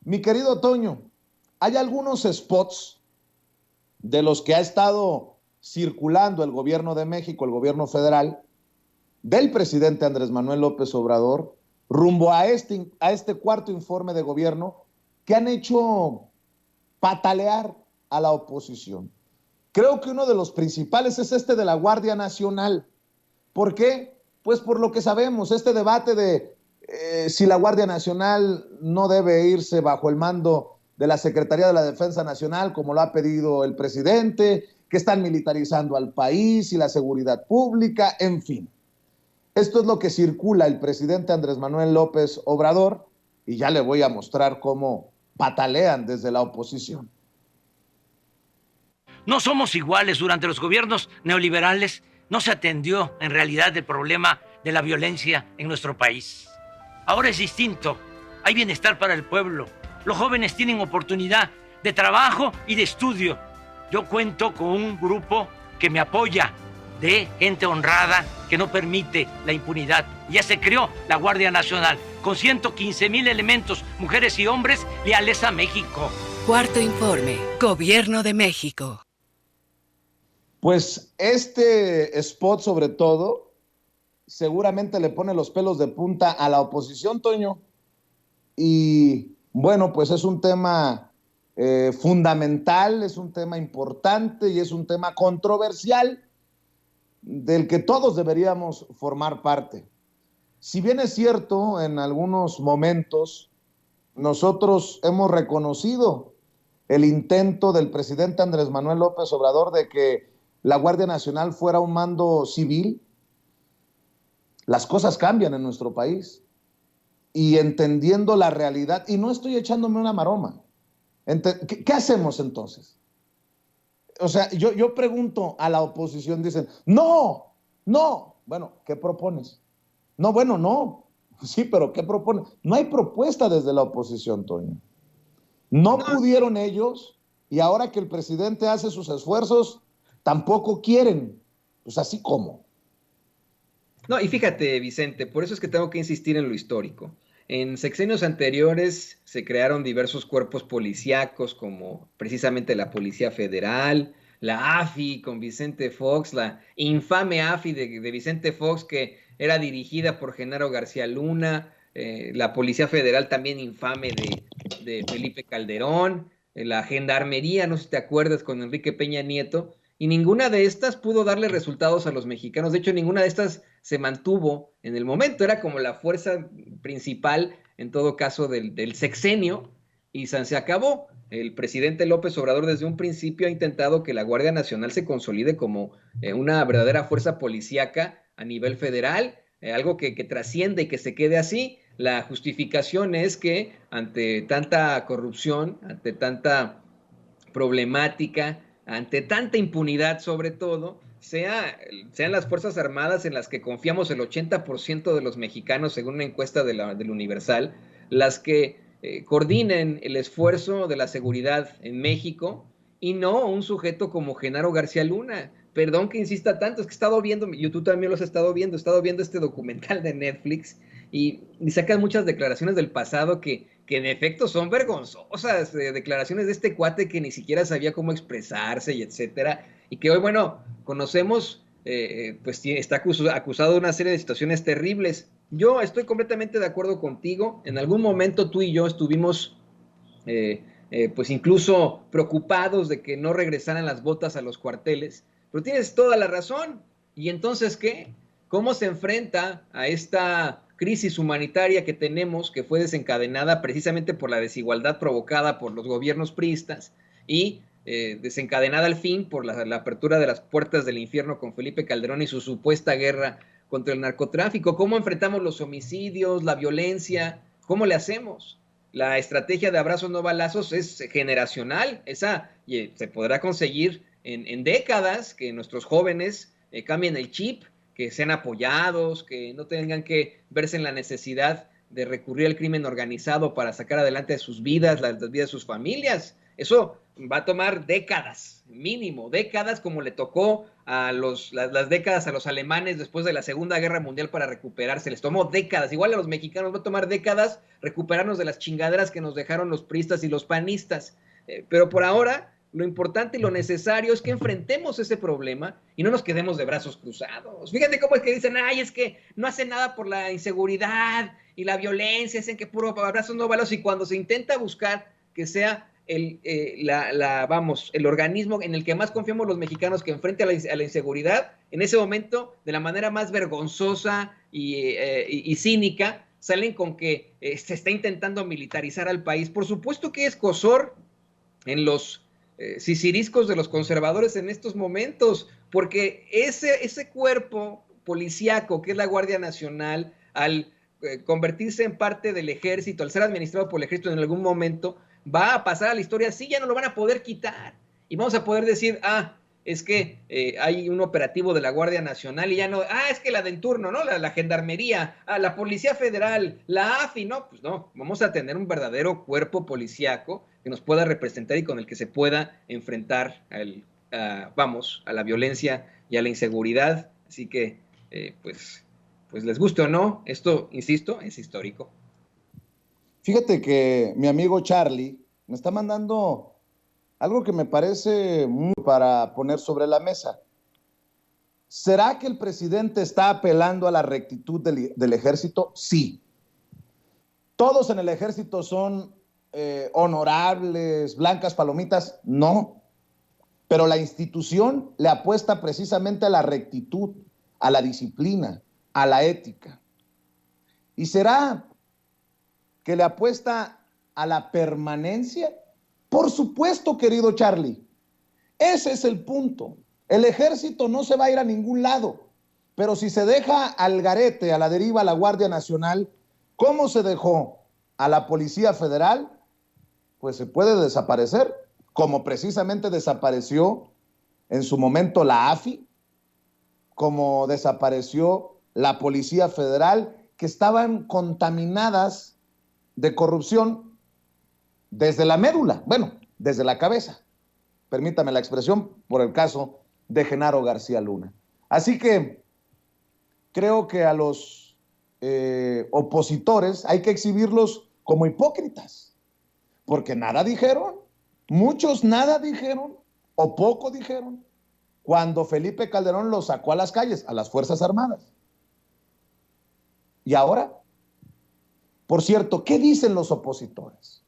Mi querido Toño, hay algunos spots de los que ha estado circulando el gobierno de México, el gobierno federal, del presidente Andrés Manuel López Obrador, rumbo a este cuarto informe de gobierno, que han hecho patalear a la oposición. Creo que uno de los principales es este de la Guardia Nacional. ¿Por qué? Pues por lo que sabemos, este debate de si la Guardia Nacional no debe irse bajo el mando de la Secretaría de la Defensa Nacional, como lo ha pedido el presidente, que están militarizando al país y la seguridad pública, en fin. Esto es lo que circula el presidente Andrés Manuel López Obrador, y ya le voy a mostrar cómo patalean desde la oposición. No somos iguales. Durante los gobiernos neoliberales no se atendió en realidad el problema de la violencia en nuestro país. Ahora es distinto. Hay bienestar para el pueblo. Los jóvenes tienen oportunidad de trabajo y de estudio. Yo cuento con un grupo que me apoya, de gente honrada que no permite la impunidad. Ya se creó la Guardia Nacional con 115,000 elementos, mujeres y hombres leales a México. Cuarto informe, Gobierno de México. Pues este spot, sobre todo, seguramente le pone los pelos de punta a la oposición, Toño. Y bueno, pues es un tema fundamental, es un tema importante y es un tema controversial del que todos deberíamos formar parte. Si bien es cierto, en algunos momentos nosotros hemos reconocido el intento del presidente Andrés Manuel López Obrador de que la Guardia Nacional fuera un mando civil, las cosas cambian en nuestro país. Y entendiendo la realidad, y no estoy echándome una maroma, ¿qué hacemos entonces? O sea, yo pregunto a la oposición, dicen, no, bueno, ¿qué propones? No, bueno, no, sí, pero ¿qué propones? No hay propuesta desde la oposición, Toño. No pudieron ellos, y ahora que el presidente hace sus esfuerzos, tampoco quieren. Pues así como. No, y fíjate, Vicente, por eso es que tengo que insistir en lo histórico. En sexenios anteriores se crearon diversos cuerpos policíacos, como precisamente la Policía Federal, la AFI con Vicente Fox, la infame AFI de Vicente Fox, que era dirigida por Genaro García Luna, la Policía Federal también infame de Felipe Calderón, la Gendarmería, no sé si te acuerdas, con Enrique Peña Nieto, y ninguna de estas pudo darle resultados a los mexicanos. De hecho, ninguna de estas se mantuvo en el momento. Era como la fuerza principal, en todo caso, del sexenio, y se acabó. El presidente López Obrador desde un principio ha intentado que la Guardia Nacional se consolide como una verdadera fuerza policíaca a nivel federal, algo que trasciende y que se quede así. La justificación es que ante tanta corrupción, ante tanta problemática, ante tanta impunidad sobre todo, sean las Fuerzas Armadas en las que confiamos el 80% de los mexicanos, según una encuesta del Universal, las que coordinen el esfuerzo de la seguridad en México, y no un sujeto como Genaro García Luna. Perdón que insista tanto, es que he estado viendo, y tú también los has estado viendo este documental de Netflix, y sacan muchas declaraciones del pasado que en efecto son vergonzosas, declaraciones de este cuate que ni siquiera sabía cómo expresarse y etcétera, y que hoy, bueno, conocemos, pues está acusado de una serie de situaciones terribles. Yo estoy completamente de acuerdo contigo. En algún momento tú y yo estuvimos pues incluso preocupados de que no regresaran las botas a los cuarteles, pero tienes toda la razón. ¿Y entonces qué? ¿Cómo se enfrenta a esta crisis humanitaria que tenemos, que fue desencadenada precisamente por la desigualdad provocada por los gobiernos priistas y desencadenada al fin por la apertura de las puertas del infierno con Felipe Calderón y su supuesta guerra contra el narcotráfico? ¿Cómo enfrentamos los homicidios, la violencia? ¿Cómo le hacemos? La estrategia de abrazos no balazos es generacional. Esa se podrá conseguir en décadas, que nuestros jóvenes cambien el chip, que sean apoyados, que no tengan que verse en la necesidad de recurrir al crimen organizado para sacar adelante sus vidas, las vidas de sus familias. Eso va a tomar décadas, mínimo, décadas, como le tocó a las décadas a los alemanes después de la Segunda Guerra Mundial para recuperarse. Les tomó décadas, igual a los mexicanos va a tomar décadas recuperarnos de las chingaderas que nos dejaron los priistas y los panistas. Pero por ahora, lo importante y lo necesario es que enfrentemos ese problema y no nos quedemos de brazos cruzados. Fíjate cómo es que dicen, ay, es que no hacen nada por la inseguridad y la violencia, dicen que puro abrazos no balazos, y cuando se intenta buscar que sea el organismo en el que más confiamos los mexicanos que enfrente a la inseguridad, en ese momento, de la manera más vergonzosa y cínica, salen con que se está intentando militarizar al país. Por supuesto que es escozor en los sisiriscos de los conservadores en estos momentos, porque ese cuerpo policíaco que es la Guardia Nacional, al convertirse en parte del ejército, al ser administrado por el ejército en algún momento, va a pasar a la historia así, ya no lo van a poder quitar. Y vamos a poder decir, es que hay un operativo de la Guardia Nacional y ya no, es que la de en turno, ¿no? La Gendarmería, la Policía Federal, la AFI, no, pues no, vamos a tener un verdadero cuerpo policíaco que nos pueda representar y con el que se pueda enfrentar a la violencia y a la inseguridad. Así que, pues les guste o no, esto, insisto, es histórico. Fíjate que mi amigo Charlie me está mandando algo que me parece muy para poner sobre la mesa. ¿Será que el presidente está apelando a la rectitud del ejército? Sí. ¿Todos en el ejército son honorables, blancas palomitas? No. Pero la institución le apuesta precisamente a la rectitud, a la disciplina, a la ética. ¿Y será que le apuesta a la permanencia? Por supuesto, querido Charlie. Ese es el punto. El ejército no se va a ir a ningún lado, pero si se deja al garete, a la deriva, a la Guardia Nacional, ¿cómo se dejó a la Policía Federal? Pues se puede desaparecer, como precisamente desapareció en su momento la AFI, como desapareció la Policía Federal, que estaban contaminadas de corrupción desde la médula, bueno, desde la cabeza, permítame la expresión, por el caso de Genaro García Luna. Así que creo que a los opositores hay que exhibirlos como hipócritas, porque nada dijeron, muchos nada dijeron, o poco dijeron, cuando Felipe Calderón los sacó a las calles, a las Fuerzas Armadas. ¿Y ahora? Por cierto, ¿qué dicen los opositores?